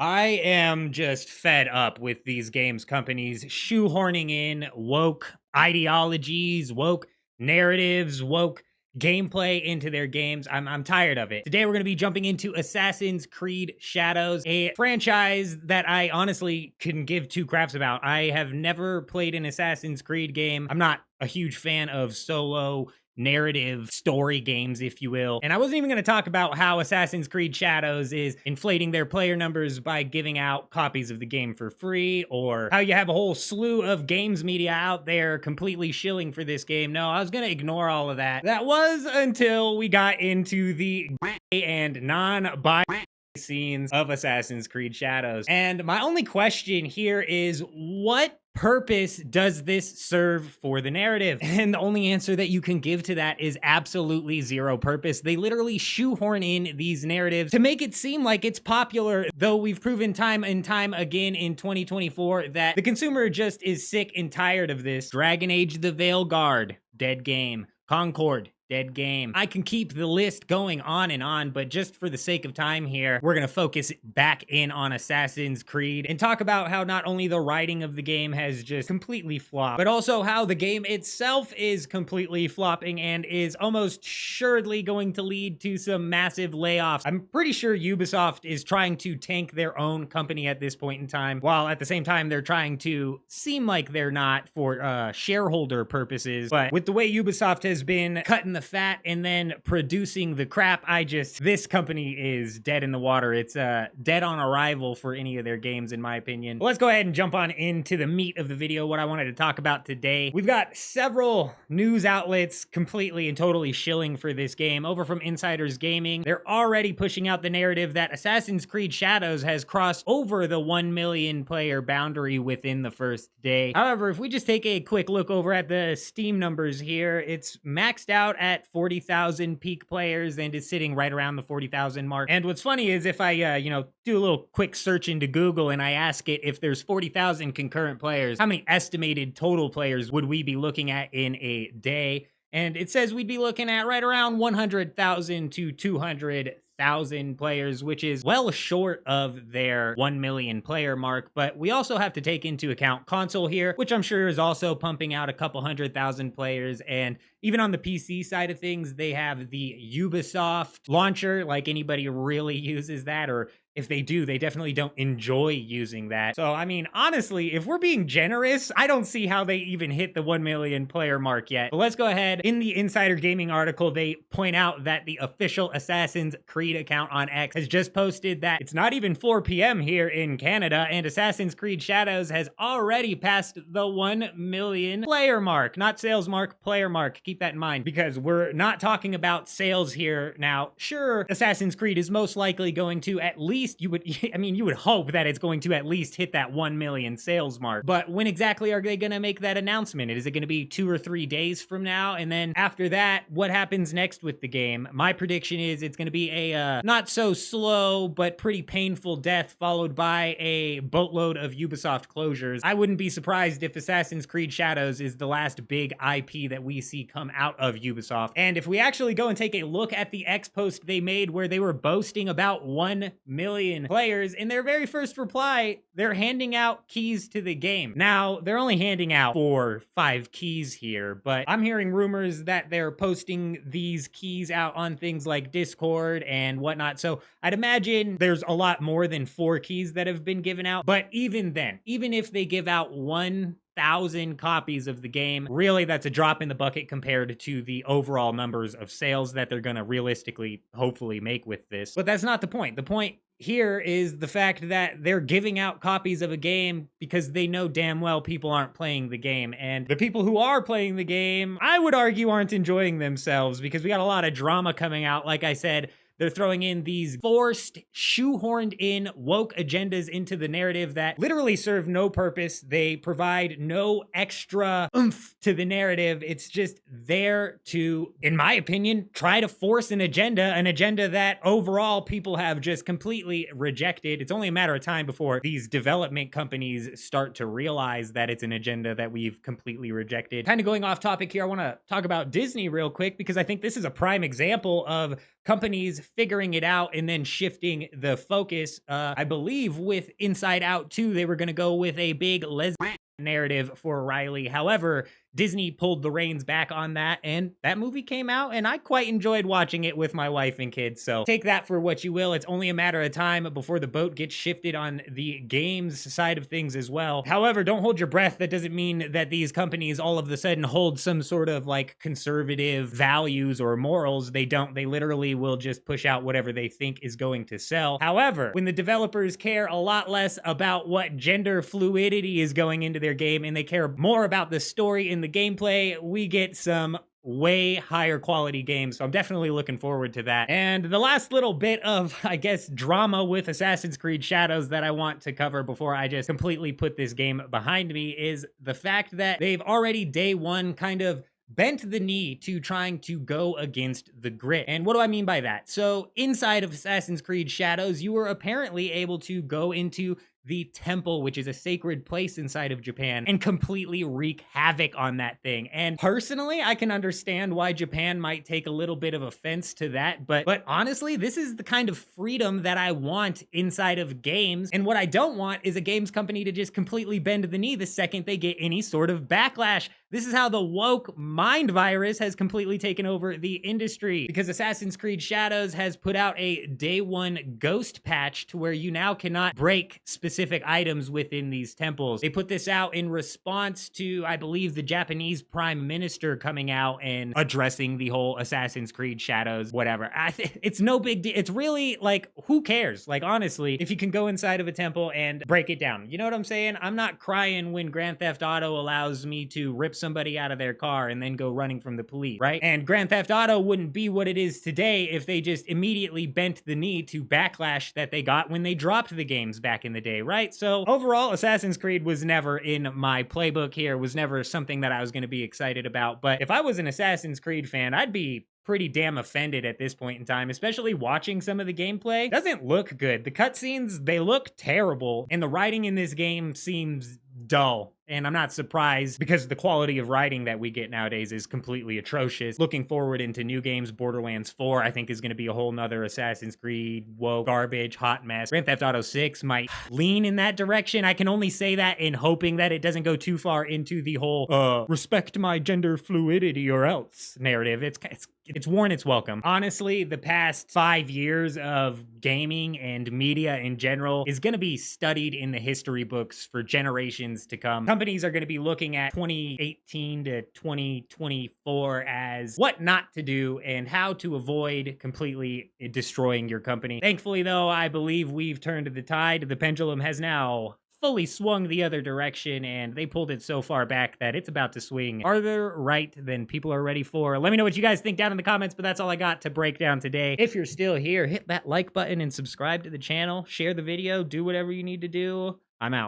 I am just fed up with these games companies shoehorning in woke ideologies, woke narratives, woke gameplay into their games. I'm tired of it. Today we're going to be jumping into Assassin's Creed Shadows, a franchise that I honestly couldn't give two craps about. I have never played an Assassin's Creed game. I'm not a huge fan of solo narrative story games, if you will. And I wasn't even going to talk about how Assassin's Creed Shadows is inflating their player numbers by giving out copies of the game for free, or how you have a whole slew of games media out there completely shilling for this game. No, I was going to ignore all of that. That was until we got into the and non-binary scenes of Assassin's Creed Shadows. And my only question here is, what purpose does this serve for the narrative? And the only answer that you can give to that is absolutely zero purpose. They literally shoehorn in these narratives to make it seem like it's popular, though we've proven time and time again in 2024 that the consumer just is sick and tired of this. Dragon Age the Veilguard, dead game. Concord, dead game. I can keep the list going on, but just for the sake of time here, we're gonna focus back in on Assassin's Creed and talk about how not only the writing of the game has just completely flopped, but also how the game itself is completely flopping and is almost assuredly going to lead to some massive layoffs. I'm pretty sure Ubisoft is trying to tank their own company at this point in time, while at the same time they're trying to seem like they're not for shareholder purposes. But with the way Ubisoft has been cutting the fat and then producing the crap, this company is dead in the water. It's dead on arrival for any of their games, in my opinion. But let's go ahead and jump on into the meat of the video, what I wanted to talk about today. We've got several news outlets completely and totally shilling for this game. Over from Insiders Gaming, they're already pushing out the narrative that Assassin's Creed Shadows has crossed over the 1 million player boundary within the first day. However, if we just take a quick look over at the Steam numbers here, it's maxed out at 40,000 peak players and is sitting right around the 40,000 mark. And what's funny is if I, do a little quick search into Google and I ask it if there's 40,000 concurrent players, how many estimated total players would we be looking at in a day? And it says we'd be looking at right around 100,000 to 200,000 players, which is well short of their 1 million player mark. But we also have to take into account console here, which I'm sure is also pumping out a couple 100,000 players. And even on the PC side of things, they have the Ubisoft launcher, like anybody really uses that, or if they do, they definitely don't enjoy using that. So, I mean, honestly, if we're being generous, I don't see how they even hit the 1 million player mark yet. But let's go ahead. In the Insider Gaming article, they point out that the official Assassin's Creed account on X has just posted that it's not even 4 p.m. here in Canada, and Assassin's Creed Shadows has already passed the 1 million player mark. Not sales mark, player mark. Keep that in mind, because we're not talking about sales here. Now, sure, Assassin's Creed is most likely going to at least, you would hope that it's going to at least hit that 1 million sales mark. But when exactly are they going to make that announcement? Is it going to be 2 or 3 days from now? And then after that, what happens next with the game? My prediction is it's going to be a not so slow, but pretty painful death, followed by a boatload of Ubisoft closures. I wouldn't be surprised if Assassin's Creed Shadows is the last big IP that we see come out of Ubisoft. And if we actually go and take a look at the X post they made where they were boasting about 1 million players, in their very first reply, they're handing out keys to the game. Now, they're only handing out 4 or 5 keys here, but I'm hearing rumors that they're posting these keys out on things like Discord and whatnot. So I'd imagine there's a lot more than 4 keys that have been given out. But even then, even if they give out 1,000 copies of the game, really that's a drop in the bucket compared to the overall numbers of sales that they're going to realistically, hopefully, make with this. But that's not the point. The point here is the fact that they're giving out copies of a game because they know damn well people aren't playing the game. And the people who are playing the game, I would argue, aren't enjoying themselves, because we got a lot of drama coming out. Like I said, they're throwing in these forced, shoehorned in woke agendas into the narrative that literally serve no purpose. They provide no extra oomph to the narrative. It's just there to, in my opinion, try to force an agenda that overall people have just completely rejected. It's only a matter of time before these development companies start to realize that it's an agenda that we've completely rejected. Kind of going off topic here, I want to talk about Disney real quick, because I think this is a prime example of companies figuring it out and then shifting the focus. I believe with Inside Out 2, they were going to go with a big lesbian narrative for Riley. However, Disney pulled the reins back on that, and that movie came out, and I quite enjoyed watching it with my wife and kids. So take that for what you will. It's only a matter of time before the boat gets shifted on the games side of things as well. However, don't hold your breath. That doesn't mean that these companies all of a sudden hold some sort of like conservative values or morals. They don't. They literally will just push out whatever they think is going to sell. However, when the developers care a lot less about what gender fluidity is going into their game and they care more about the story and the gameplay, we get some way higher quality games. So I'm definitely looking forward to that. And the last little bit of, I guess, drama with Assassin's Creed Shadows that I want to cover before I just completely put this game behind me is the fact that they've already day one kind of bent the knee to trying to go against the grit. And what do I mean by that? So inside of Assassin's Creed Shadows, you were apparently able to go into the temple, which is a sacred place inside of Japan, and completely wreak havoc on that thing. And personally, I can understand why Japan might take a little bit of offense to that, but honestly, this is the kind of freedom that I want inside of games. And what I don't want is a games company to just completely bend the knee the second they get any sort of backlash. This is how the woke mind virus has completely taken over the industry, because Assassin's Creed Shadows has put out a day one ghost patch to where you now cannot break specific items within these temples. They put this out in response to, I believe, the Japanese Prime Minister coming out and addressing the whole Assassin's Creed Shadows, whatever. It's no big deal. It's really like, who cares? Like, honestly, if you can go inside of a temple and break it down. You know what I'm saying? I'm not crying when Grand Theft Auto allows me to rip somebody out of their car and then go running from the police, right? And Grand Theft Auto wouldn't be what it is today if they just immediately bent the knee to backlash that they got when they dropped the games back in the day, right? So overall, Assassin's Creed was never in my playbook here, was never something that I was going to be excited about. But if I was an Assassin's Creed fan, I'd be pretty damn offended at this point in time, especially watching some of the gameplay. It doesn't look good. The cutscenes, they look terrible, and the writing in this game seems dull. And I'm not surprised, because the quality of writing that we get nowadays is completely atrocious. Looking forward into new games, Borderlands 4, I think is going to be a whole nother Assassin's Creed, woke, garbage, hot mess. Grand Theft Auto 6 might lean in that direction. I can only say that in hoping that it doesn't go too far into the whole, respect my gender fluidity or else narrative. It's worn its welcome. Honestly, the past 5 years of gaming and media in general is going to be studied in the history books for generations to come. Companies are going to be looking at 2018 to 2024 as what not to do and how to avoid completely destroying your company. Thankfully, though, I believe we've turned the tide. The pendulum has now fully swung the other direction, and they pulled it so far back that it's about to swing farther right than people are ready for. Let me know what you guys think down in the comments, but that's all I got to break down today. If you're still here, hit that like button and subscribe to the channel, share the video, do whatever you need to do. I'm out.